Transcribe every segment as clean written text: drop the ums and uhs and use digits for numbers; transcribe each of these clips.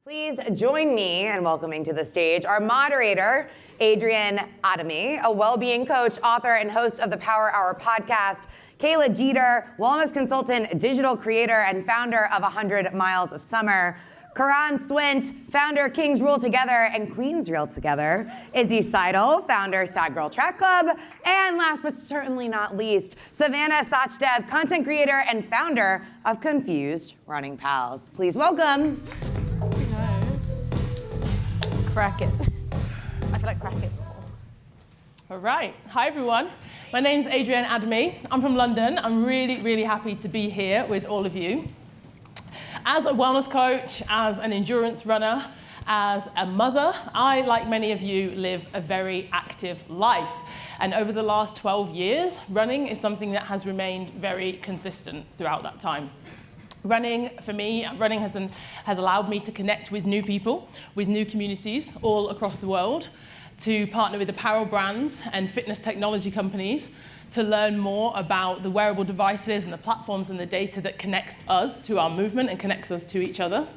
Please join me in welcoming to the stage our moderator, Adrienne, Adhami, a well-being coach, author, and host of the Power Hour podcast, Kayla Jeter, wellness consultant, digital creator, and founder of 100 Miles of Summer, Curran, Swint, founder Kings Rule Together and Queens Rule Together, Izzy, Seidel, founder Sad Girl Track Club, and last but certainly not least, Savannah, Sachdev, content creator and founder of Confused Running Pals. Please welcome. Crack it. I feel like crack it. All right. Hi, everyone. My name's Adrienne Adhami. I'm from London. I'm really, really happy to be here with all of you. As a wellness coach, as an endurance runner, as a mother, I, like many of you, live a very active life. And over the last 12 years, running is something that has remained very consistent throughout that time. Running, for me, has allowed me to connect with new people, with new communities all across the world, to partner with apparel brands and fitness technology companies to learn more about the wearable devices and the platforms and the data that connects us to our movement and connects us to each other.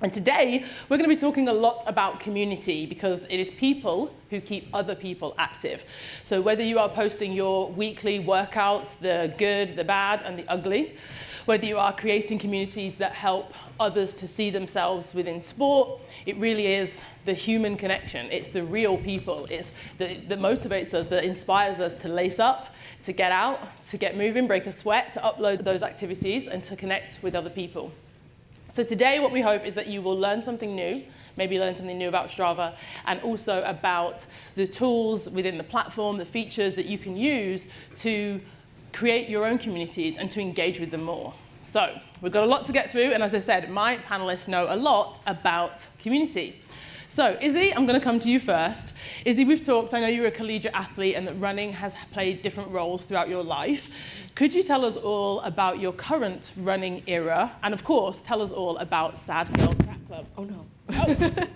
And today, we're going to be talking a lot about community because it is people who keep other people active. So whether you are posting your weekly workouts, the good, the bad, and the ugly, whether you are creating communities that help others to see themselves within sport, it really is the human connection. It's the real people. It's that motivates us, that inspires us to lace up, to get out, to get moving, break a sweat, to upload those activities, and to connect with other people. So today, what we hope is that you will learn something new, maybe learn something new about Strava, and also about the tools within the platform, the features that you can use to create your own communities and to engage with them more. So we've got a lot to get through, and as I said, my panelists know a lot about community. So Izzy, I'm going to come to you first. Izzy, we've talked, I know you're a collegiate athlete and that running has played different roles throughout your life. Could you tell us all about your current running era? And of course, tell us all about Sad Girl Track Club. Oh no. Oh.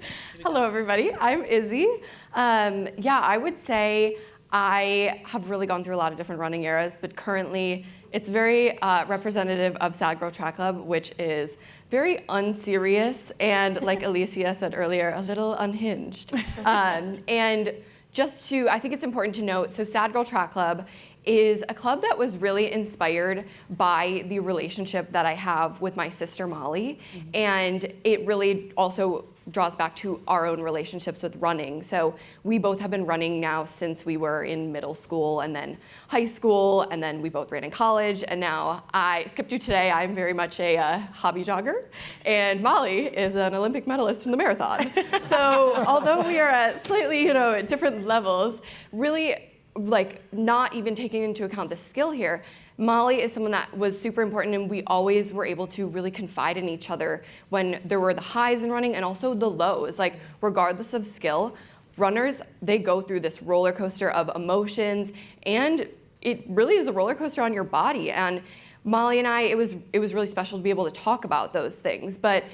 Hello everybody, I'm Izzy. I would say I have really gone through a lot of different running eras, but currently it's very representative of Sad Girl Track Club, which is very unserious and, like Alicia said earlier, a little unhinged. And just to, I think it's important to note, so Sad Girl Track Club is a club that was really inspired by the relationship that I have with my sister Molly, and it really also draws back to our own relationships with running. So we both have been running now since we were in middle school and then high school, and then we both ran in college, and now I skipped you today. I'm very much a hobby jogger, and Molly is an Olympic medalist in the marathon. So although we are at slightly, different levels, really like not even taking into account the skill here, Molly is someone that was super important, and we always were able to really confide in each other when there were the highs in running and also the lows. Like, regardless of skill, runners, they go through this roller coaster of emotions, and it really is a roller coaster on your body. And Molly and I, it was really special to be able to talk about those things. But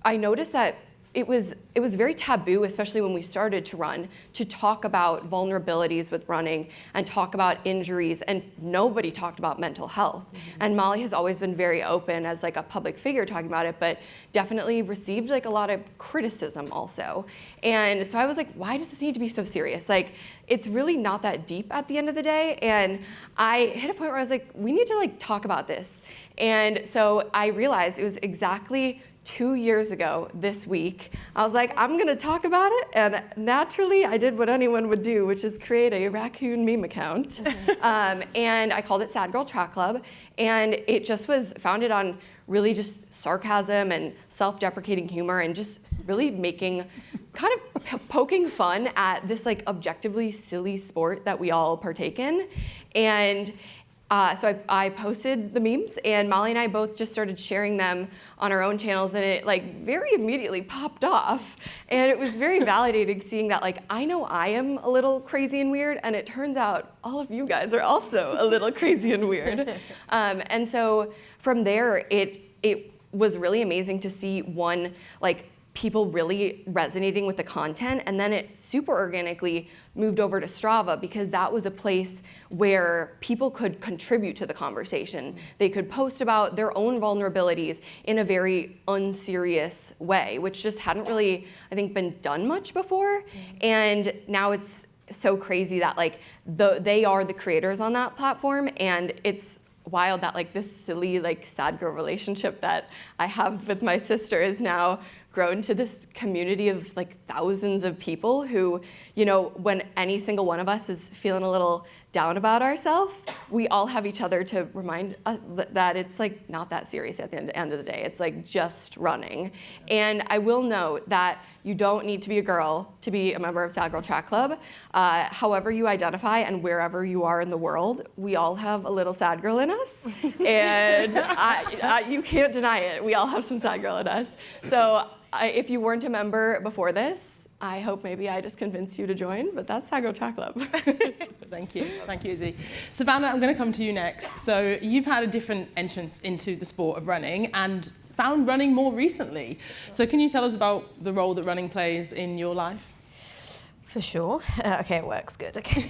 I noticed that it was very taboo, especially when we started to run, to talk about vulnerabilities with running and talk about injuries, and nobody talked about mental health. Mm-hmm. And Molly has always been very open as like a public figure talking about it, but definitely received like a lot of criticism also. And so I was like, why does this need to be so serious? Like, it's really not that deep at the end of the day. And I hit a point where I was like, we need to like talk about this. And so I realized it was exactly 2 years ago this week. I was like, I'm gonna talk about it, and naturally I did what anyone would do, which is create a raccoon meme account. And I called it Sad Girl Track Club, and it just was founded on really just sarcasm and self-deprecating humor and just really making, kind of poking fun at this like objectively silly sport that we all partake in. And so I posted the memes, and Molly and I both just started sharing them on our own channels, and it like very immediately popped off. And it was very validating seeing that like I know I am a little crazy and weird, and it turns out all of you guys are also a little crazy and weird. And so from there, it was really amazing to see one, like, people really resonating with the content, and then it super organically moved over to Strava because that was a place where people could contribute to the conversation. They could post about their own vulnerabilities in a very unserious way, which just hadn't really, I think, been done much before. And now it's so crazy that like they are the creators on that platform, and it's wild that like this silly like sad girl relationship that I have with my sister is now grown to this community of like thousands of people who, you know, when any single one of us is feeling a little down about ourselves, we all have each other to remind us that it's like not that serious at the end of the day. It's like just running. And I will note that you don't need to be a girl to be a member of Sad Girl Track Club. However you identify and wherever you are in the world, we all have a little sad girl in us. And you can't deny it. We all have some sad girl in us. So if you weren't a member before this, I hope maybe I just convinced you to join, but that's Sachdev Track Club. Thank you, Izzy. Savannah, I'm going to come to you next. So you've had a different entrance into the sport of running and found running more recently. So can you tell us about the role that running plays in your life? For sure. Okay, it works good. Okay.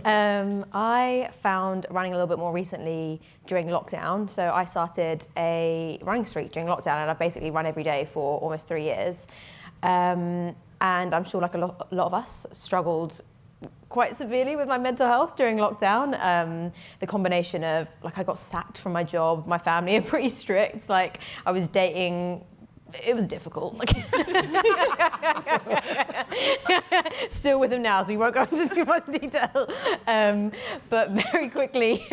I found running a little bit more recently during lockdown. So I started a running streak during lockdown, and I've basically run every day for almost 3 years. And I'm sure like a lot of us struggled quite severely with my mental health during lockdown. The combination of like I got sacked from my job, my family are pretty strict, like I was dating. It was difficult. Still with him now, so we won't go into too much detail. But very quickly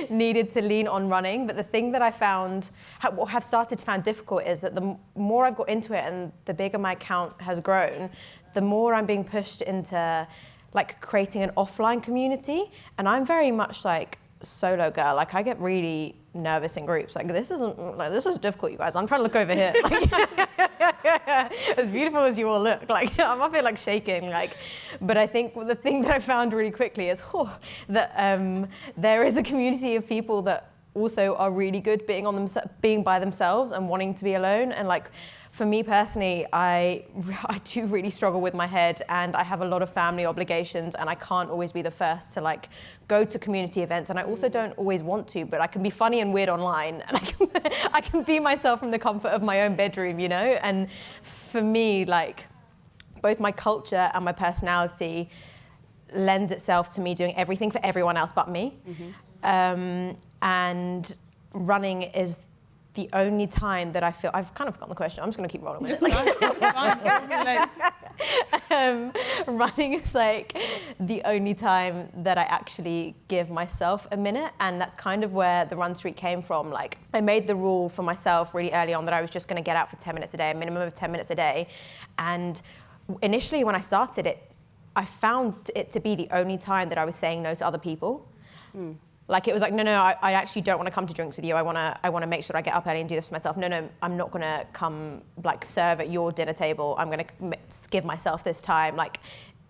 needed to lean on running. But the thing that I found, have started to find difficult is that the more I've got into it and the bigger my account has grown, the more I'm being pushed into like creating an offline community. And I'm very much like solo girl. Like I get really nervous in groups. Like this is difficult, you guys. I'm trying to look over here. Like, as beautiful as you all look, like I'm up here like shaking. Like, but I think the thing that I found really quickly is that there is a community of people that also are really good being by themselves and wanting to be alone. And like for me personally, I do really struggle with my head, and I have a lot of family obligations, and I can't always be the first to like go to community events, and I also don't always want to, but I can be funny and weird online, and I can be myself from the comfort of my own bedroom, you know? And for me, like both my culture and my personality lends itself to me doing everything for everyone else but me. Mm-hmm. And running is the only time that I feel, I've kind of forgotten the question, I'm just going to keep rolling with it. Running is like the only time that I actually give myself a minute, and that's kind of where the run streak came from. Like I made the rule for myself really early on that I was just going to get out for 10 minutes a day, a minimum of 10 minutes a day. And initially when I started it, I found it to be the only time that I was saying no to other people. Mm. Like it was like, no, I actually don't want to come to drinks with you. I want to make sure I get up early and do this for myself. No, I'm not going to come like serve at your dinner table. I'm going to give myself this time. Like,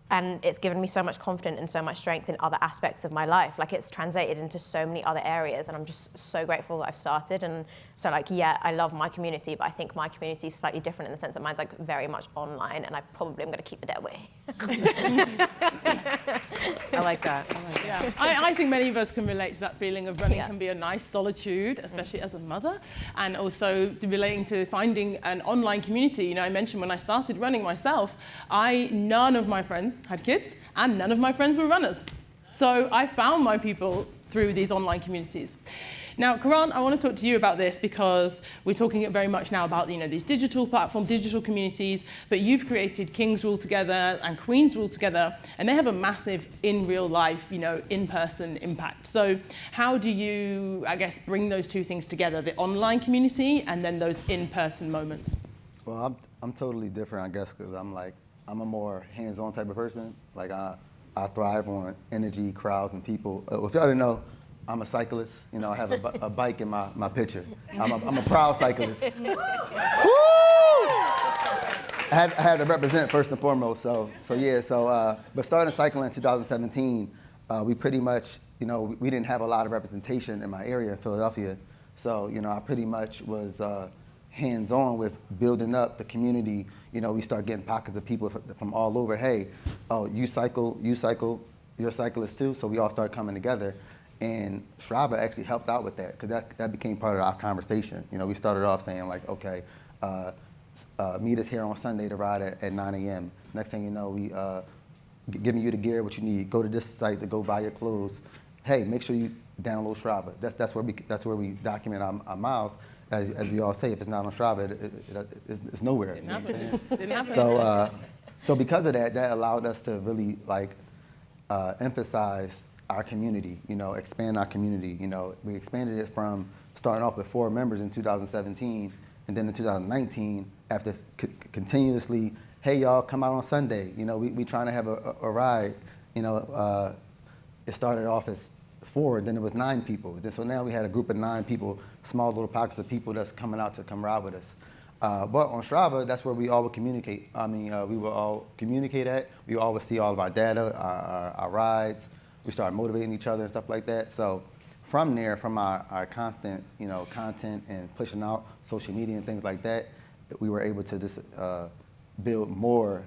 and it's given me so much confidence and so much strength in other aspects of my life. Like it's translated into so many other areas, and I'm just so grateful that I've started. And so like, yeah, I love my community, but I think my community is slightly different in the sense that mine's like very much online, and I probably am going to keep it that way. I like that. Yeah. I think many of us can relate to that feeling of running can be a nice solitude, especially as a mother, and also relating to finding an online community. You know, I mentioned when I started running myself, none of my friends had kids, and none of my friends were runners. So I found my people through these online communities. Now, Curran, I want to talk to you about this because we're talking very much now about, you know, these digital platforms, digital communities, but you've created Kings Rule Together and Queens Rule Together, and they have a massive in real life, you know, in-person impact. So how do you, I guess, bring those two things together, the online community and then those in-person moments? Well, I'm totally different, I guess, because I'm a more hands-on type of person. Like I thrive on energy, crowds, and people. If y'all didn't know, I'm a cyclist. You know, I have a bike in my picture. I'm a proud cyclist. Woo! I had to represent first and foremost. But starting cycling in 2017, we pretty much, you know, we didn't have a lot of representation in my area in Philadelphia. So, you know, I pretty much was hands-on with building up the community, we start getting pockets of people from all over. Hey, oh, you cycle, you're a cyclist too, so we all start coming together. And Strava actually helped out with that, because that became part of our conversation. We started off saying like, okay, meet us here on Sunday to ride at 9 a.m. Next thing you know, we giving you the gear, what you need. Go to this site to go buy your clothes. Hey, make sure you download Strava. That's where we document our miles. As we all say, if it's not on Strava, it's nowhere. Didn't happen. So because of that, that allowed us to really emphasize our community, expand our community. We expanded it from starting off with 4 members in 2017, and then in 2019, after continuously, hey y'all, come out on Sunday. We trying to have a ride. It started off as 4, then it was 9 people. So now we had a group of 9 people, small little pockets of people that's coming out to come ride with us. But on Strava, that's where we all would communicate. We would all communicate at. We always see all of our data, our rides. We started motivating each other and stuff like that. So from there, from our constant, content and pushing out social media and things like that, we were able to just build more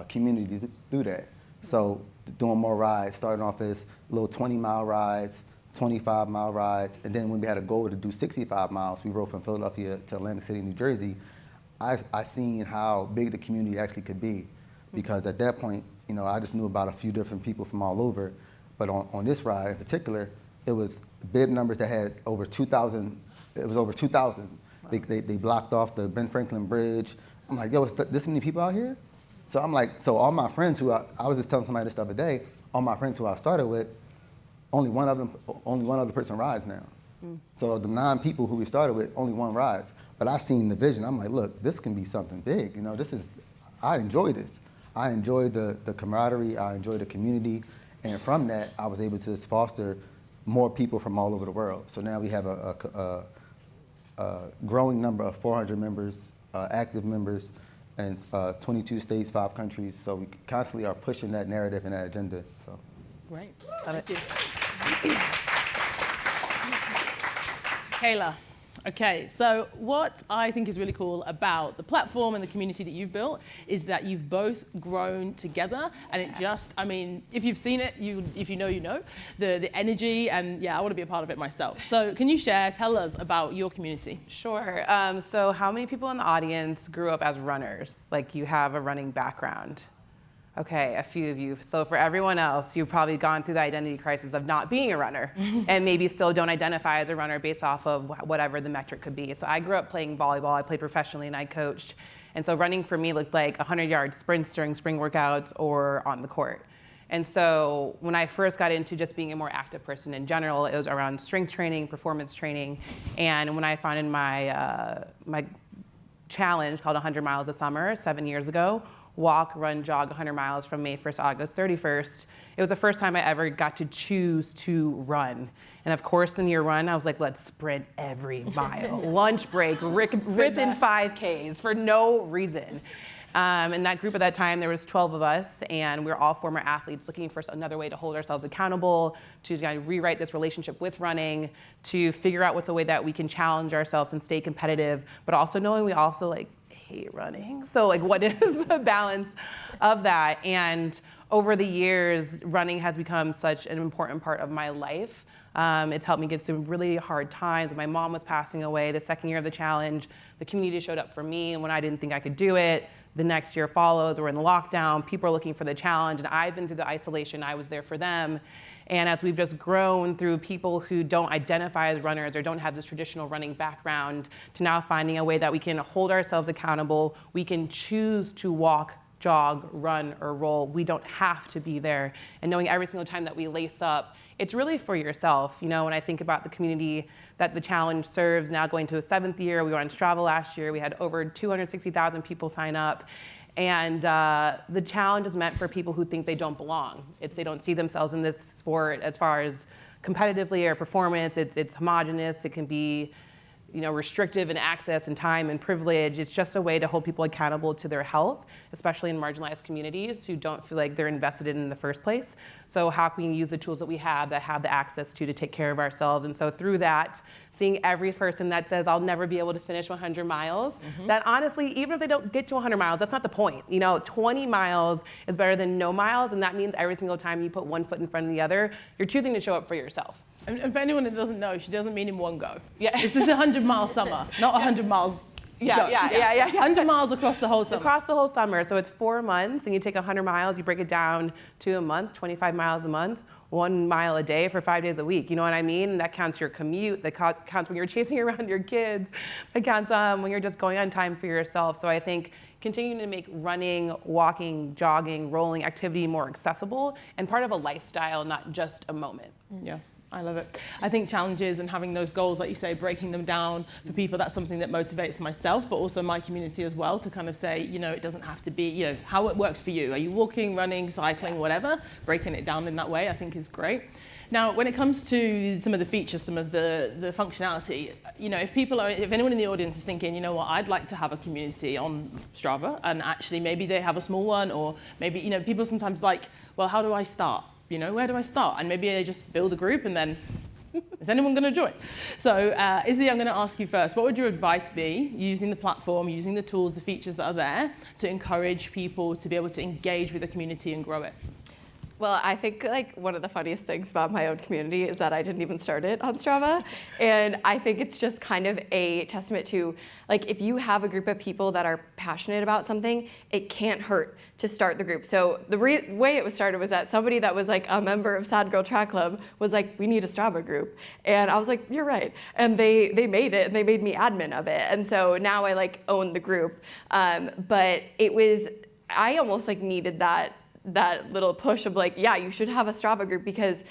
community through that. So doing more rides, starting off as little 20-mile rides, 25-mile rides, and then when we had a goal to do 65 miles, we rode from Philadelphia to Atlantic City, New Jersey. I seen how big the community actually could be, because at that point, I just knew about a few different people from all over, but on this ride in particular, it was bib numbers that had over 2,000. It was over 2,000. Wow. They blocked off the Ben Franklin Bridge. I'm like, yo, is this many people out here? So I'm like, so all my friends who I was just telling somebody this the other day, all my friends who I started with, only one other person rides now. So the 9 people who we started with, only 1 rides. But I seen the vision. I'm like, look, this can be something big. I enjoy this. I enjoy the camaraderie. I enjoy the community. And from that, I was able to foster more people from all over the world. So now we have a growing number of 400 members, active members, and 22 states, 5 countries. So we constantly are pushing that narrative and that agenda. So. Great. Thank you. Kayla. Okay, so what I think is really cool about the platform and the community that you've built is that you've both grown together, and it just, if you've seen it, if you know, the energy, and yeah, I want to be a part of it myself. So can you tell us about your community? Sure. So how many people in the audience grew up as runners? Like you have a running background? Okay, a few of you. So for everyone else, you've probably gone through the identity crisis of not being a runner and maybe still don't identify as a runner based off of whatever the metric could be. So I grew up playing volleyball. I played professionally and I coached. And so running for me looked like 100-yard sprints during spring workouts or on the court. And so when I first got into just being a more active person in general, it was around strength training, performance training. And when I founded my challenge called 100 Miles a Summer 7 years ago, walk, run, jog 100 miles from May 1st to August 31st. It was the first time I ever got to choose to run. And of course, in your run, I was like, let's sprint every mile. Lunch break, ripping 5Ks for no reason. In that group at that time, there was 12 of us, and we were all former athletes looking for another way to hold ourselves accountable, to kind of rewrite this relationship with running, to figure out what's a way that we can challenge ourselves and stay competitive, but also knowing we also hate running. So what is the balance of that? And over the years, running has become such an important part of my life. It's helped me get through really hard times. My mom was passing away the second year of the challenge. The community showed up for me when I didn't think I could do it. The next year follows, we're in the lockdown, people are looking for the challenge, and I've been through the isolation, I was there for them. And as we've just grown through people who don't identify as runners or don't have this traditional running background, to now finding a way that we can hold ourselves accountable, we can choose to walk, jog, run, or roll. We don't have to be there. And knowing every single time that we lace up, it's really for yourself. When I think about the community that the challenge serves, now going to a 7th year, we were on Strava last year, we had over 260,000 people sign up. And the challenge is meant for people who think they don't belong. They don't see themselves in this sport as far as competitively or performance. It's homogenous. It can be restrictive in access and time and privilege. It's just a way to hold people accountable to their health, especially in marginalized communities who don't feel like they're invested in the first place. So how can we use the tools that we have that have the access to take care of ourselves? And so through that, seeing every person that says, I'll never be able to finish 100 miles, that honestly, even if they don't get to 100 miles, that's not the point. 20 miles is better than no miles, and that means every single time you put one foot in front of the other, you're choosing to show up for yourself. And for anyone that doesn't know, she doesn't mean in one go. Yeah. This is a 100-mile summer, not 100 miles. Yeah. 100 miles across the whole summer. Across the whole summer. So it's 4 months, and you take 100 miles, you break it down to a month, 25 miles a month, 1 mile a day for 5 days a week. You know what I mean? And that counts your commute, that counts when you're chasing around your kids, that counts when you're just going on time for yourself. So I think continuing to make running, walking, jogging, rolling activity more accessible and part of a lifestyle, not just a moment. Yeah. I love it. I think challenges and having those goals, like you say, breaking them down for people, that's something that motivates myself, but also my community as well, to kind of say, it doesn't have to be, how it works for you. Are you walking, running, cycling, whatever? Breaking it down in that way, I think is great. Now, when it comes to some of the features, some of the functionality, if anyone in the audience is thinking, I'd like to have a community on Strava, and actually maybe they have a small one, or maybe, people sometimes well, how do I start? Where do I start? And maybe they just build a group and then, is anyone going to join? So Izzy, I'm going to ask you first, what would your advice be using the platform, using the tools, the features that are there to encourage people to be able to engage with the community and grow it? Well, I think one of the funniest things about my own community is that I didn't even start it on Strava. And I think it's just kind of a testament to, if you have a group of people that are passionate about something, it can't hurt to start the group. So the way it was started was that somebody that was a member of Sad Girl Track Club was we need a Strava group. And I was like, you're right. And they made it, and they made me admin of it. And so now I own the group. But I almost needed that little push of you should have a Strava group because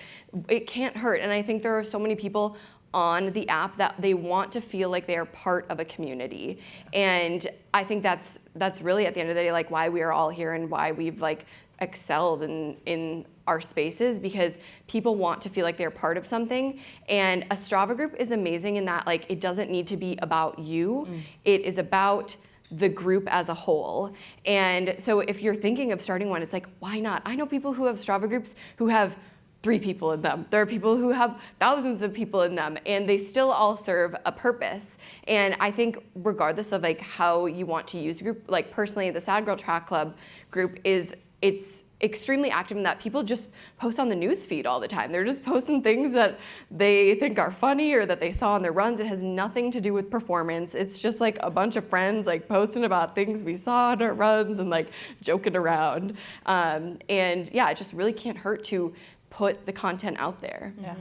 it can't hurt. And I think there are so many people on the app that they want to feel like they are part of a community. And I think that's really at the end of the day why we are all here and why we've excelled in our spaces, because people want to feel like they're part of something. And a Strava group is amazing in that it doesn't need to be about you. It is about the group as a whole. And so if you're thinking of starting one, it's why not? I know people who have Strava groups who have 3 people in them. There are people who have thousands of people in them, and they still all serve a purpose. And I think regardless of how you want to use the group, personally, the Sad Girl Track Club group it's extremely active in that people just post on the news feed all the time. They're just posting things that they think are funny or that they saw on their runs. It has nothing to do with performance. It's just a bunch of friends posting about things we saw on our runs and joking around. And yeah, it just really can't hurt to put the content out there. Yeah.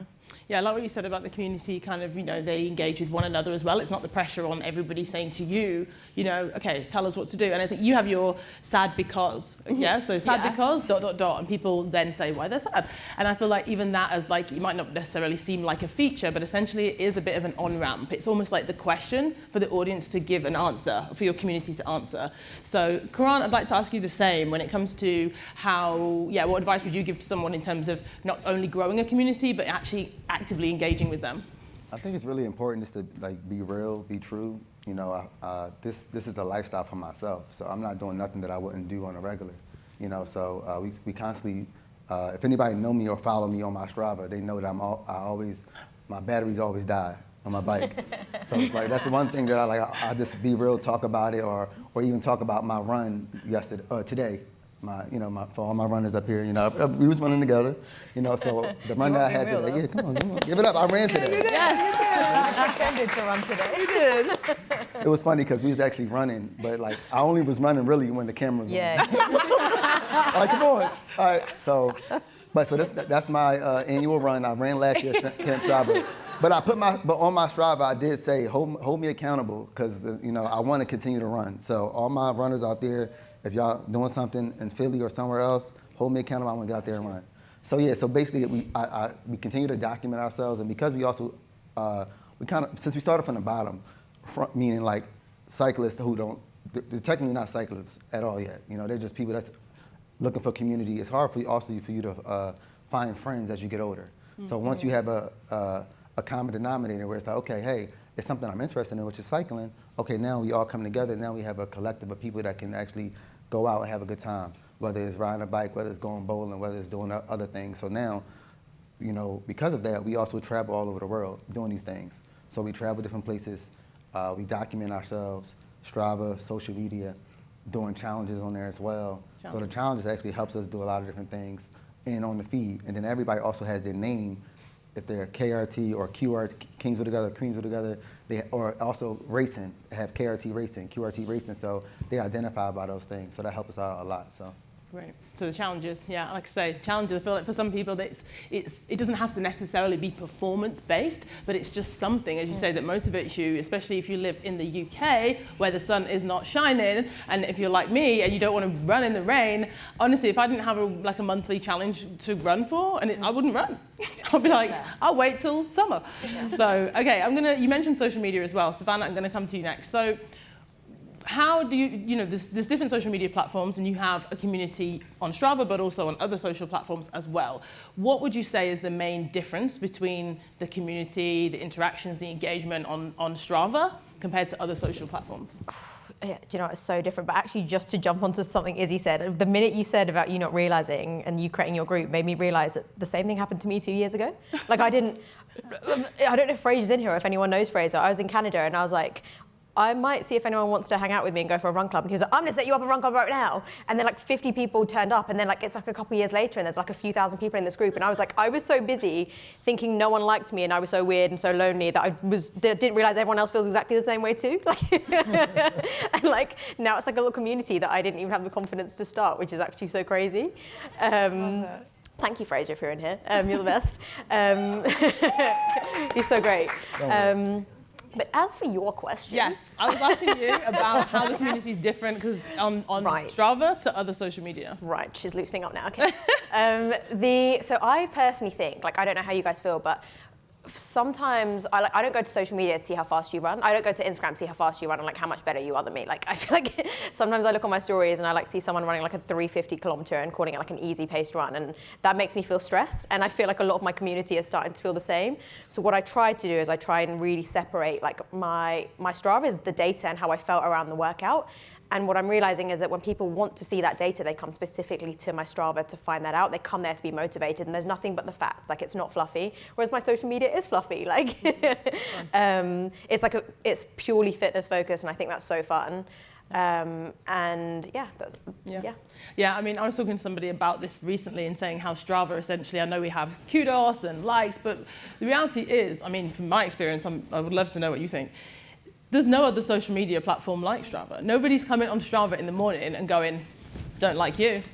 Yeah, I like what you said about the community kind of, they engage with one another as well. It's not the pressure on everybody saying to you, okay, tell us what to do. And I think you have your sad because, so sad because, ... And people then say why they're sad. And I feel even that as it might not necessarily seem like a feature, but essentially it is a bit of an on-ramp. It's almost like the question for the audience to give an answer, for your community to answer. So Curran, I'd like to ask you the same when it comes to what advice would you give to someone in terms of not only growing a community, but actually actively engaging with them? I think it's really important just to be real, be true. This is a lifestyle for myself, so I'm not doing nothing that I wouldn't do on a regular. So we constantly, if anybody know me or follow me on my Strava, they know that my batteries always die on my bike. So it's that's the one thing that I just be real, talk about it, or even talk about my run today. For all my runners up here, we was running together, so the run that I had today, come on, give it up. I ran today. Yes. I pretended to run today. You did. It was funny because we was actually running, but I only was running really when the camera was on. Come on. All right, so that's my annual run. I ran last year, Camp Strava. But on my Strava, I did say, hold me accountable, because, I want to continue to run. So all my runners out there, if y'all doing something in Philly or somewhere else, hold me accountable. I want to get out there and run. So basically we continue to document ourselves, and because we also since we started from the bottom, meaning cyclists who they're technically not cyclists at all yet. They're just people that's looking for community. It's hard for you to find friends as you get older. Mm-hmm. So once you have a common denominator where it's okay, hey, it's something I'm interested in, which is cycling. Okay, now we all come together. Now we have a collective of people that can actually go out and have a good time, whether it's riding a bike, whether it's going bowling, whether it's doing other things. So now, you know, because of that, we also travel all over the world doing these things. So we travel different places. We document ourselves, Strava, social media, doing challenges on there as well. So the challenges actually helps us do a lot of different things and on the feed. And then everybody also has their name. If they're KRT or QRT, Kings Are Together, Queens Are Together, or also racing, have KRT Racing, QRT Racing, so they identify by those things. So that helps us out a lot. So. Right. So the challenges, yeah, like I say, challenges, I feel like for some people it doesn't have to necessarily be performance based, but it's just something, as you say, that motivates you, especially if you live in the UK where the sun is not shining, and if you're like me and you don't want to run in the rain. Honestly, if I didn't have a monthly challenge to run for, I wouldn't run. I'll be like, I'll wait till summer. So, okay, you mentioned social media as well. Savannah, I'm gonna come to you next. So, how do there's different social media platforms, and you have a community on Strava, but also on other social platforms as well. What would you say is the main difference between the community, the interactions, the engagement on Strava compared to other social platforms? Yeah, do you know, it's so different. But actually, just to jump onto something Izzy said, the minute you said about you not realizing and you creating your group made me realize that the same thing happened to me 2 years ago. Like I don't know if Fraser's in here or if anyone knows Fraser. I was in Canada and I was like, I might see if anyone wants to hang out with me and go for a run club. And he was like, I'm gonna set you up a run club right now. And then like 50 people turned up, and then like it's like a couple years later and there's like a few thousand people in this group. And I was like, I was so busy thinking no one liked me and I was so weird and so lonely that I didn't realize everyone else feels exactly the same way too. And like now it's like a little community that I didn't even have the confidence to start, which is actually so crazy. Thank you, Fraser, if you're in here. You're the best. He's so great. But as for your question... Yes, I was asking you about how the community is different because on Strava to other social media. Right, she's loosening up now, okay. So I personally think, like I don't know how you guys feel, but sometimes I don't go to social media to see how fast you run. I don't go to Instagram to see how fast you run and like how much better you are than me. Like I feel like sometimes I look on my stories and I like see someone running like a 350 kilometer and calling it like an easy paced run, and that makes me feel stressed. And I feel like a lot of my community is starting to feel the same. So what I try to do is I try and really separate like my Strava is the data and how I felt around the workout. And what I'm realizing is that when people want to see that data, they come specifically to my Strava to find that out. They come there to be motivated, and there's nothing but the facts. Like it's not fluffy, whereas my social media is fluffy. Like it's purely fitness focused, and I think that's so fun. And yeah. I mean, I was talking to somebody about this recently and saying how Strava essentially, I know we have kudos and likes, but the reality is, I mean, from my experience, I would love to know what you think. There's no other social media platform like Strava. Nobody's coming on Strava in the morning and going, don't like you.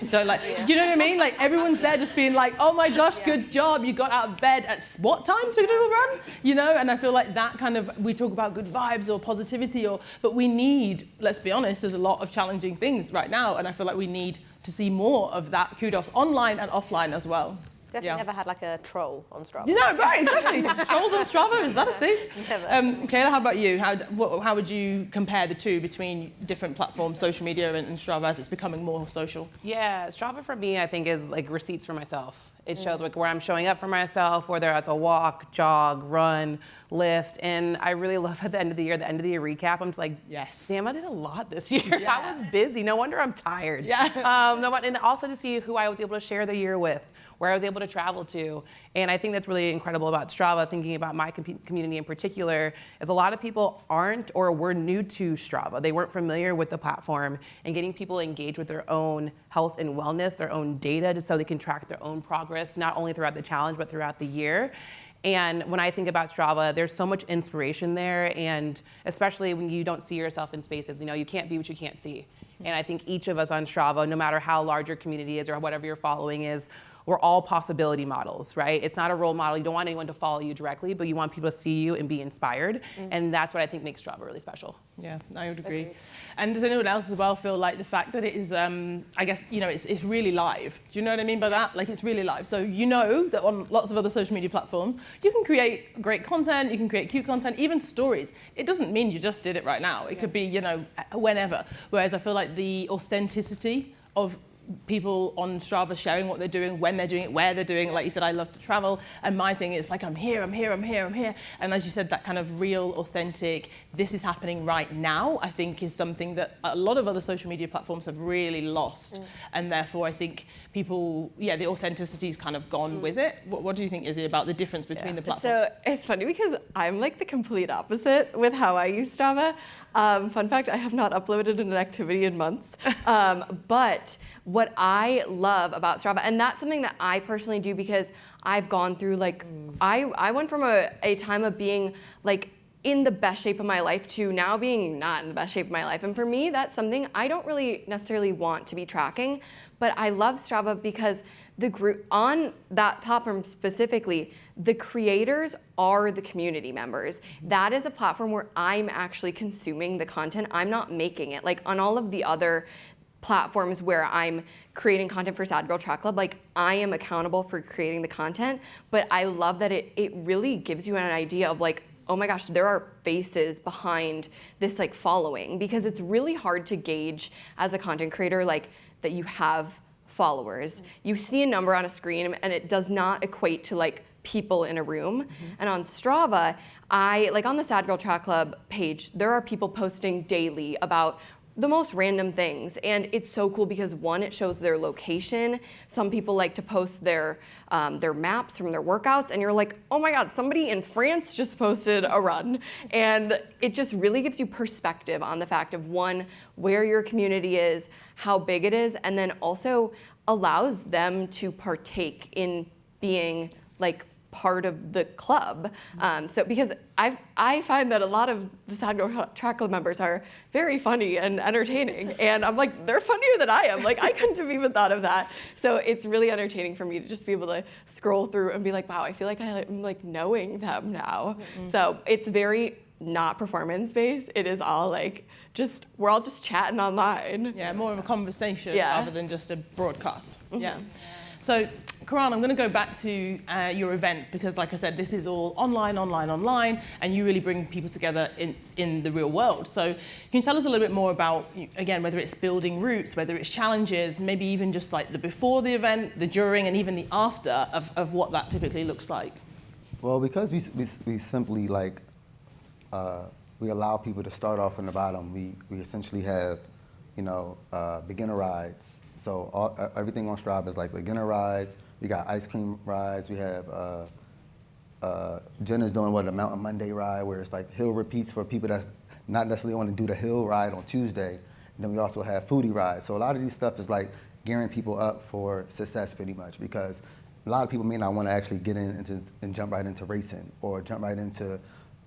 Don't like, do you know what I mean? Like everyone's there just being like, oh my gosh, good job. You got out of bed at what time to do a run? You know, and I feel like that kind of, we talk about good vibes or positivity but we need, let's be honest, there's a lot of challenging things right now. And I feel like we need to see more of that kudos online and offline as well. Definitely never had like a troll on Strava. No, right, exactly. Trolls on Strava, is that a thing? Never. Kayla, how about you? How would you compare the two between different platforms, social media and Strava, as it's becoming more social? Yeah, Strava for me, I think, is like receipts for myself. It shows like where I'm showing up for myself, whether that's a walk, jog, run, lift. And I really love at the end of the year recap. I'm just like, yes, damn, I did a lot this year. Yeah. I was busy. No wonder I'm tired. Yeah. And also to see who I was able to share the year with, where I was able to travel to. And I think that's really incredible about Strava, thinking about my community in particular, is a lot of people aren't or were new to Strava. They weren't familiar with the platform, and getting people engaged with their own health and wellness, their own data, so they can track their own progress, not only throughout the challenge, but throughout the year. And when I think about Strava, there's so much inspiration there, and especially when you don't see yourself in spaces, you can't be what you can't see. And I think each of us on Strava, no matter how large your community is or whatever your following is, we're all possibility models, right? It's not a role model. You don't want anyone to follow you directly, but you want people to see you and be inspired. And that's what I think makes Strava really special. Yeah, I would agree. And does anyone else as well feel like the fact that it is, I guess, it's really live? Do you know what I mean by that? Like it's really live. So that on lots of other social media platforms, you can create great content, you can create cute content, even stories. It doesn't mean you just did it right now. It could be, whenever. Whereas I feel like the authenticity of people on Strava sharing what they're doing, when they're doing it, where they're doing it. Like you said, I love to travel, and my thing is like, I'm here. And as you said, that kind of real, authentic, this is happening right now, I think is something that a lot of other social media platforms have really lost. And therefore, I think people, the authenicity's kind of gone with it. What do you think, Izzy, about the difference between the platforms? So it's funny because I'm like the complete opposite with how I use Strava. Fun fact, I have not uploaded an activity in months. But what I love about Strava, and that's something that I personally do because I've gone through like, I went from a time of being like in the best shape of my life to now being not in the best shape of my life. And for me, that's something I don't really necessarily want to be tracking, but I love Strava because the group on that platform specifically, the creators are the community members. That is a platform where I'm actually consuming the content. I'm not making it. Like on all of the other platforms where I'm creating content for Sad Girl Track Club, like I am accountable for creating the content, but I love that it really gives you an idea of like, oh my gosh, there are faces behind this like following, because it's really hard to gauge as a content creator like that you have followers. You see a number on a screen and it does not equate to like people in a room. And on Strava, like on the Sad Girl Track Club page, there are people posting daily about the most random things, and it's so cool because one, it shows their location. Some people like to post their maps from their workouts, and you're like, oh my God, somebody in France just posted a run. And it just really gives you perspective on the fact of one, where your community is, how big it is, and then also allows them to partake in being like part of the club. So because I find that a lot of the Sad Girl Track Club members are very funny and entertaining, and I'm like, they're funnier than I am. Like I couldn't have even thought of that. So it's really entertaining for me to just be able to scroll through and be like, wow, I feel like I'm like knowing them now. So it's very not performance based. It is all like we're all just chatting online. Yeah, more of a conversation rather than just a broadcast. Yeah. So, Curran, I'm going to go back to your events because, like I said, this is all online, and you really bring people together in the real world. So, can you tell us a little bit more about, again, whether it's building routes, whether it's challenges, maybe even just like the before the event, the during, and even the after of what that typically looks like? Well, because we simply like, we allow people to start off from the bottom. We essentially have, beginner rides. So everything on Strava is like beginner rides. We got ice cream rides. We have Jen is doing a Mountain Monday ride where it's like hill repeats for people that's not necessarily want to do the hill ride on Tuesday. And then we also have foodie rides. So a lot of these stuff is like gearing people up for success pretty much, because a lot of people may not want to actually get into and jump right into racing or jump right into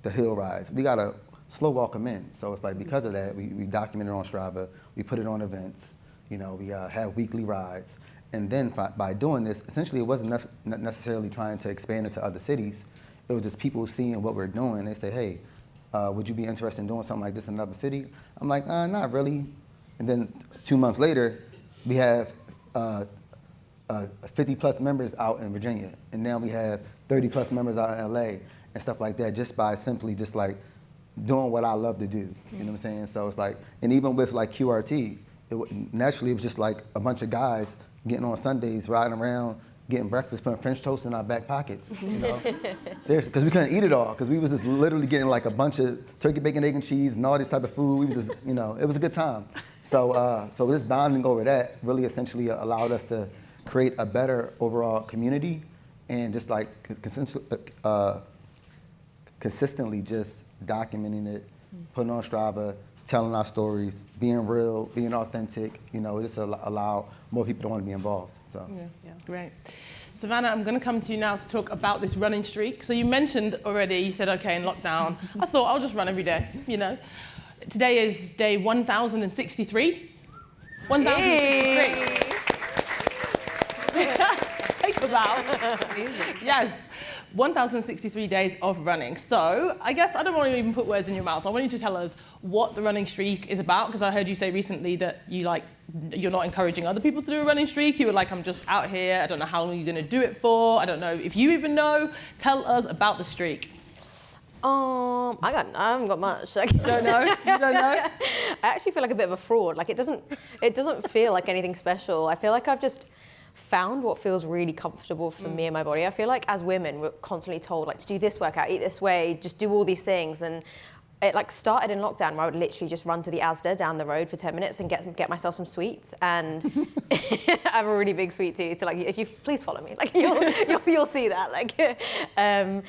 the hill rides. We got to slow walk them in. So it's like because of that, we document it on Strava. We put it on events. We have weekly rides. And then by doing this, essentially it wasn't necessarily trying to expand into other cities. It was just people seeing what we're doing. They say, hey, would you be interested in doing something like this in another city? I'm like, not really. And then 2 months later, we have 50 plus members out in Virginia. And now we have 30 plus members out in LA and stuff like that, just by simply just like doing what I love to do. You know what I'm saying? So it's like, and even with like QRT, naturally, it was just like a bunch of guys getting on Sundays, riding around, getting breakfast, putting French toast in our back pockets, Seriously, because we couldn't eat it all, because we was just literally getting like a bunch of turkey, bacon, egg, and cheese, and all this type of food. We was just, it was a good time. So this bonding over that really essentially allowed us to create a better overall community, and just like consistently just documenting it, putting on Strava, telling our stories, being real, being authentic, just allow more people to want to be involved. So yeah, great. Savannah, I'm going to come to you now to talk about this running streak. So you mentioned already, you said, okay, in lockdown, I thought I'll just run every day, Today is day 1,063. 1,063. Take a bow. Yes. 1,063 days of running. So I guess I don't want to even put words in your mouth. I want you to tell us what the running streak is about, because I heard you say recently that you're not encouraging other people to do a running streak. You were like, I'm just out here. I don't know how long you're going to do it for. I don't know if you even know. Tell us about the streak. I haven't got much. Like, Don't know? You don't know? I actually feel like a bit of a fraud. Like it doesn't feel like anything special. I feel like I've just found what feels really comfortable for me and my body. I feel like as women, we're constantly told like to do this workout, eat this way, just do all these things. And it like started in lockdown where I would literally just run to the Asda down the road for 10 minutes and get myself some sweets. And I have a really big sweet tooth. Like if you please follow me, like you'll see that. Like, and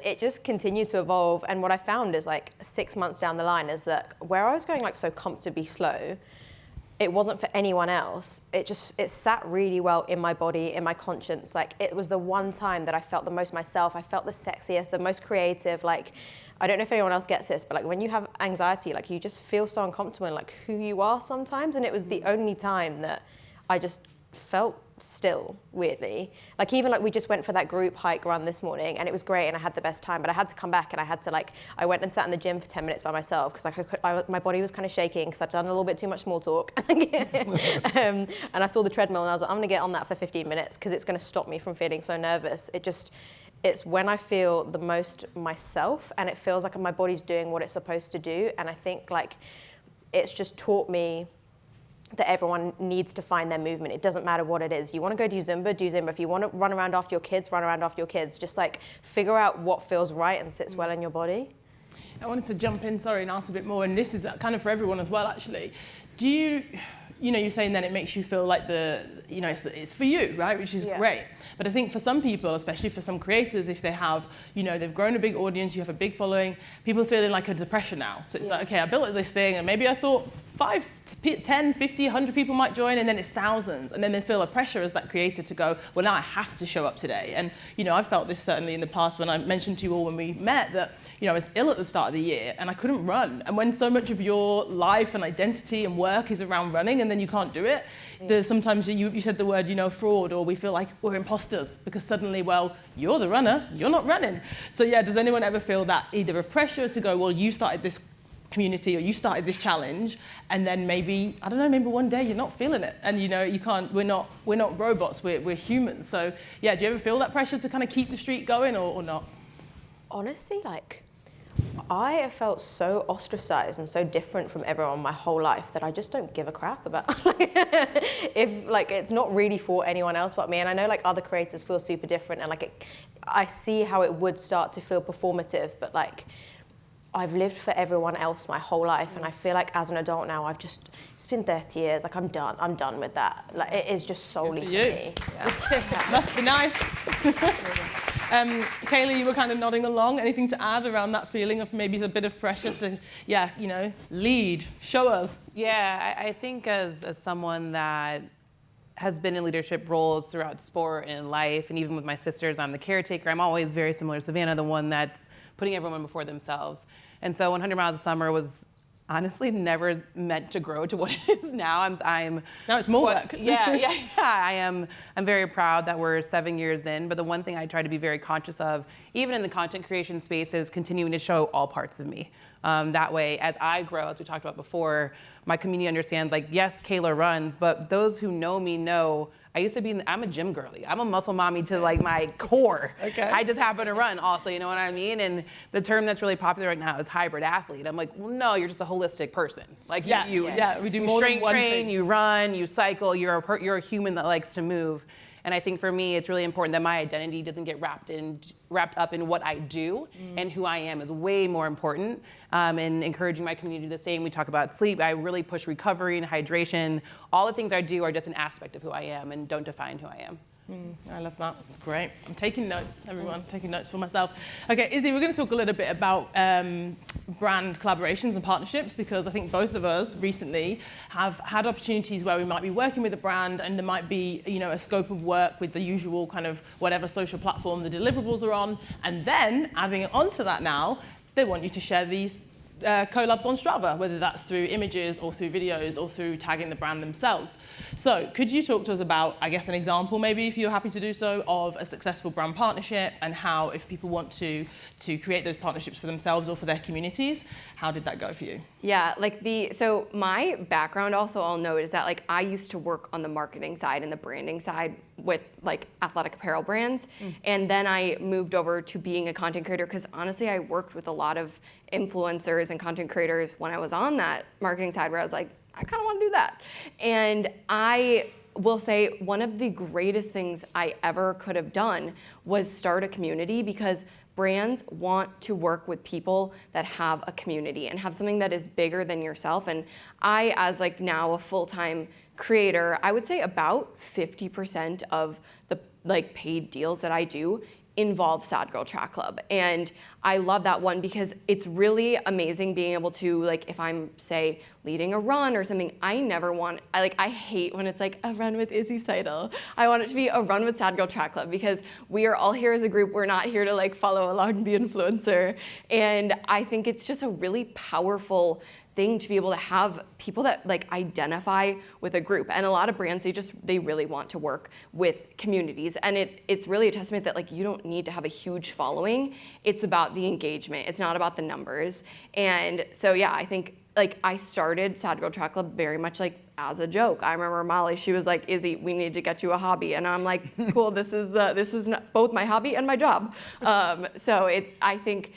it just continued to evolve. And what I found is like 6 months down the line is that where I was going like so comfortably slow, it wasn't for anyone else. It sat really well in my body, in my conscience. Like it was the one time that I felt the most myself. I felt the sexiest, the most creative. Like, I don't know if anyone else gets this, but like when you have anxiety, like you just feel so uncomfortable in like who you are sometimes. And it was the only time that I just felt still, weirdly. Like even like we just went for that group hike run this morning and it was great and I had the best time, but I had to come back and I had to like, I went and sat in the gym for 10 minutes by myself because like my body was kind of shaking because I'd done a little bit too much small talk. And I saw the treadmill and I was like, I'm gonna get on that for 15 minutes because it's gonna stop me from feeling so nervous. It's when I feel the most myself and it feels like my body's doing what it's supposed to do. And I think like, it's just taught me that everyone needs to find their movement. It doesn't matter what it is. You want to go do Zumba, do Zumba. If you want to run around after your kids, run around after your kids. Just like figure out what feels right and sits well in your body. I wanted to jump in, and ask a bit more, and this is kind of for everyone as well, actually. Do you you're saying then it makes you feel like it's for you, right? Which is great. But I think for some people, especially for some creators, if they have, they've grown a big audience, you have a big following, people feeling like a depression now. So it's like, okay, I built this thing and maybe I thought 5, 10, 50, 100 people might join and then it's thousands. And then they feel a pressure as that creator to go, well, now I have to show up today. And, I've felt this certainly in the past when I mentioned to you all when we met that, I was ill at the start of the year and I couldn't run. And when so much of your life and identity and work is around running and then you can't do it, there's sometimes you said the word, fraud, or we feel like we're imposters because suddenly, well, you're the runner, you're not running. So does anyone ever feel that either a pressure to go, well, you started this community or you started this challenge and then maybe one day you're not feeling it and you can't, we're not robots, we're humans. So do you ever feel that pressure to kind of keep the streak going or not? Honestly, I have felt so ostracized and so different from everyone my whole life that I just don't give a crap about if it's not really for anyone else but me. And I know other creators feel super different and I see how it would start to feel performative, but I've lived for everyone else my whole life, and I feel like as an adult now, it's been 30 years, I'm done with that. It is just solely for me. Yeah. Must be nice. Kayla, you were kind of nodding along. Anything to add around that feeling of maybe a bit of pressure to, lead, show us? Yeah, I think as someone that has been in leadership roles throughout sport and life, and even with my sisters, I'm the caretaker. I'm always very similar to Savannah, the one that's putting everyone before themselves. And so 100 Miles of Summer was honestly never meant to grow to what it is now. Now it's more work. I'm very proud that we're 7 years in, but the one thing I try to be very conscious of, even in the content creation space, is continuing to show all parts of me. That way, as I grow, as we talked about before, my community understands, yes, Kayla runs, but those who know me know I'm a gym girly. I'm a muscle mommy to my core. Okay. I just happen to run also, you know what I mean? And the term that's really popular right now is hybrid athlete. I'm like, well, no, you're just a holistic person. We do more than one train, thing. you run, you cycle, you're a human that likes to move. And I think for me, it's really important that my identity doesn't get wrapped up in what I do, and who I am is way more important. And encouraging my community to do the same. We talk about sleep. I really push recovery and hydration. All the things I do are just an aspect of who I am and don't define who I am. I love that. Great. I'm taking notes, everyone. Taking notes for myself. Okay, Izzy, we're going to talk a little bit about brand collaborations and partnerships, because I think both of us recently have had opportunities where we might be working with a brand and there might be, a scope of work with the usual kind of whatever social platform the deliverables are on. And then adding onto that now, they want you to share these collabs on Strava, whether that's through images or through videos or through tagging the brand themselves. So could you talk to us about, I guess, an example, maybe, if you're happy to do so, of a successful brand partnership, and how, if people want to create those partnerships for themselves or for their communities, how did that go for you? Yeah, so my background also, I'll note, is that I used to work on the marketing side and the branding side with like athletic apparel brands. And then I moved over to being a content creator because honestly, I worked with a lot of influencers and content creators when I was on that marketing side where I was like, I kind of want to do that. And I will say one of the greatest things I ever could have done was start a community, because brands want to work with people that have a community and have something that is bigger than yourself. And I, as like now a full-time creator, I would say about 50% of the like paid deals that I do involve Sad Girl Track Club. And I love that one because it's really amazing being able to, like, if I'm, say, leading a run or something, I hate when it's like a run with Izzy Seidel. I want it to be a run with Sad Girl Track Club because we are all here as a group. We're not here to like follow along the influencer. And I think it's just a really powerful thing to be able to have people that like identify with a group. And a lot of brands, they really want to work with communities. And it's really a testament that like you don't need to have a huge following. It's about the engagement. It's not about the numbers. And so yeah, I think like I started Sad Girl Track Club very much like as a joke. I remember Molly, she was like, Izzy, we need to get you a hobby. And I'm like, cool, this is both my hobby and my job. I think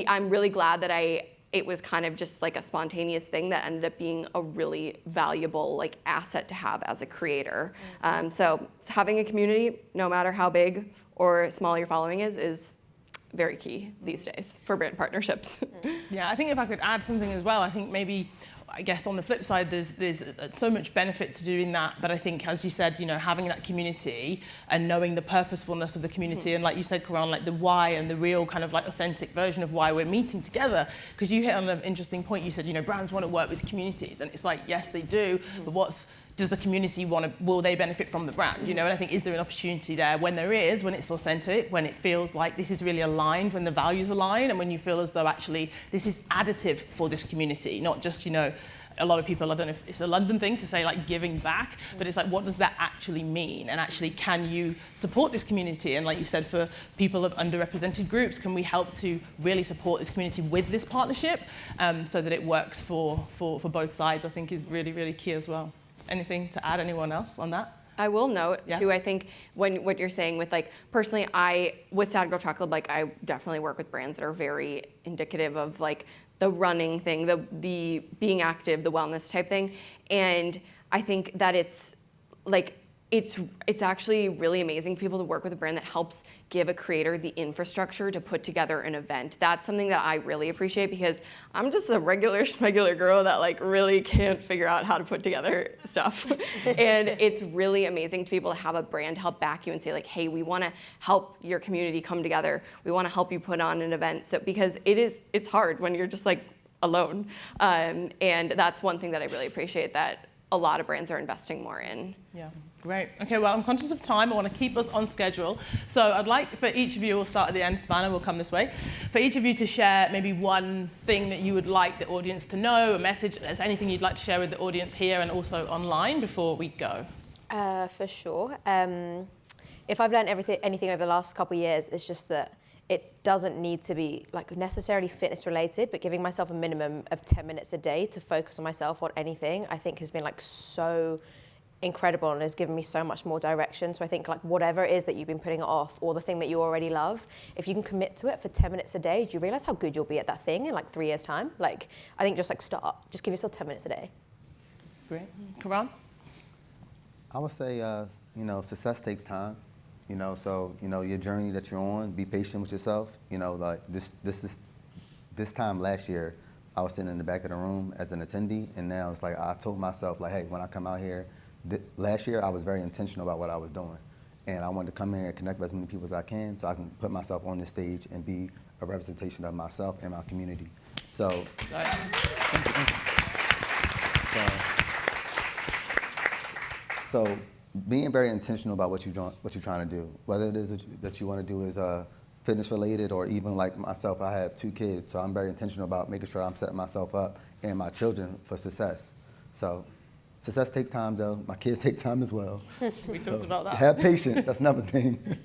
I'm really glad that it was kind of just like a spontaneous thing that ended up being a really valuable like asset to have as a creator. So having a community, no matter how big or small your following is very key these days for brand partnerships. Yeah, I think if I could add something as well, I think maybe, I guess on the flip side, there's so much benefit to doing that. But I think, as you said, having that community and knowing the purposefulness of the community, and like you said, Curran, like the why and the real kind of like authentic version of why we're meeting together. Because you hit on an interesting point. You said, brands want to work with communities, and it's like, yes, they do. But does the community will they benefit from the brand? And I think, is there an opportunity there? When there is, when it's authentic, when it feels like this is really aligned, when the values align, and when you feel as though actually this is additive for this community, not just, a lot of people, I don't know if it's a London thing to say like giving back, but it's like, what does that actually mean? And actually, can you support this community? And like you said, for people of underrepresented groups, can we help to really support this community with this partnership so that it works for both sides? I think is really, really key as well. Anything to add, anyone else on that? I will note too, I think what you're saying with like, personally, with Sad Girl Track Club, like I definitely work with brands that are very indicative of like the running thing, the being active, the wellness type thing. And I think that it's like, it's actually really amazing for people to work with a brand that helps give a creator the infrastructure to put together an event. That's something that I really appreciate because I'm just a regular schmegular girl that like really can't figure out how to put together stuff. And it's really amazing to be able to have a brand help back you and say like, hey, we want to help your community come together. We want to help you put on an event. So because it's hard when you're just like alone. And that's one thing that I really appreciate that a lot of brands are investing more in. Yeah, great. Okay, well, I'm conscious of time. I want to keep us on schedule. So I'd like for each of you, we'll start at the end, Savannah, we'll come this way, for each of you to share maybe one thing that you would like the audience to know, a message, if there's anything you'd like to share with the audience here and also online before we go. For sure. If I've learned anything over the last couple of years, it's just that it doesn't need to be like necessarily fitness related, but giving myself a minimum of 10 minutes a day to focus on myself on anything, I think has been like so incredible and has given me so much more direction. So I think like whatever it is that you've been putting off or the thing that you already love, if you can commit to it for 10 minutes a day, do you realize how good you'll be at that thing in like 3 years time? Like, I think just like start, just give yourself 10 minutes a day. Great. Curran? I would say, success takes time. So your journey that you're on, be patient with yourself. Like this time last year, I was sitting in the back of the room as an attendee, and now it's like I told myself like, hey, when I come out here, last year I was very intentional about what I was doing, and I wanted to come here and connect with as many people as I can, so I can put myself on this stage and be a representation of myself and my community. So. So being very intentional about what you're trying to do, whether it is that you want to do is fitness related, or even like myself, I have 2 kids, so I'm very intentional about making sure I'm setting myself up and my children for success. So success takes time, though. My kids take time as well. We talked about that. Have patience. That's another thing.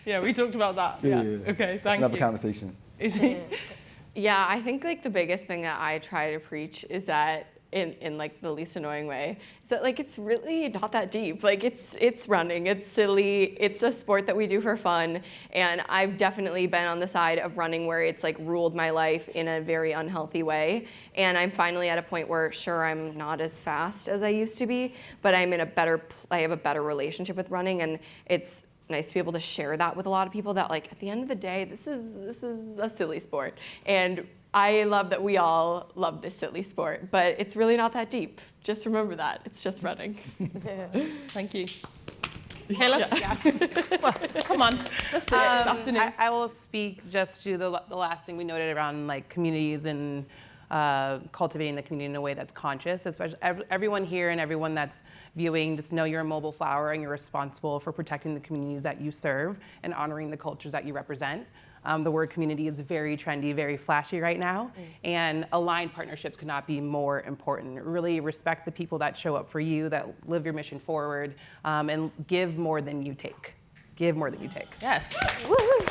Yeah, we talked about that. Yeah. Okay, thank you. Another conversation. Izzy? Yeah, I think like the biggest thing that I try to preach is that in like the least annoying way, is that like it's really not that deep. Like it's running, it's silly, it's a sport that we do for fun, and I've definitely been on the side of running where it's like ruled my life in a very unhealthy way. And I'm finally at a point where, sure, I'm not as fast as I used to be, but I have a better relationship with running, and it's nice to be able to share that with a lot of people that like at the end of the day, this is a silly sport. And I love that we all love this silly sport, but it's really not that deep. Just remember that. It's just running. Thank you. Kayla? Yeah. Well, come on, let's do it this afternoon. I will speak just to the last thing we noted around like communities and cultivating the community in a way that's conscious. Especially everyone here and everyone that's viewing, just know you're a mobile flower and you're responsible for protecting the communities that you serve and honoring the cultures that you represent. The word community is very trendy, very flashy right now, and aligned partnerships could not be more important. Really respect the people that show up for you, that live your mission forward, and give more than you take. Give more than you take. Yes. Woo-hoo.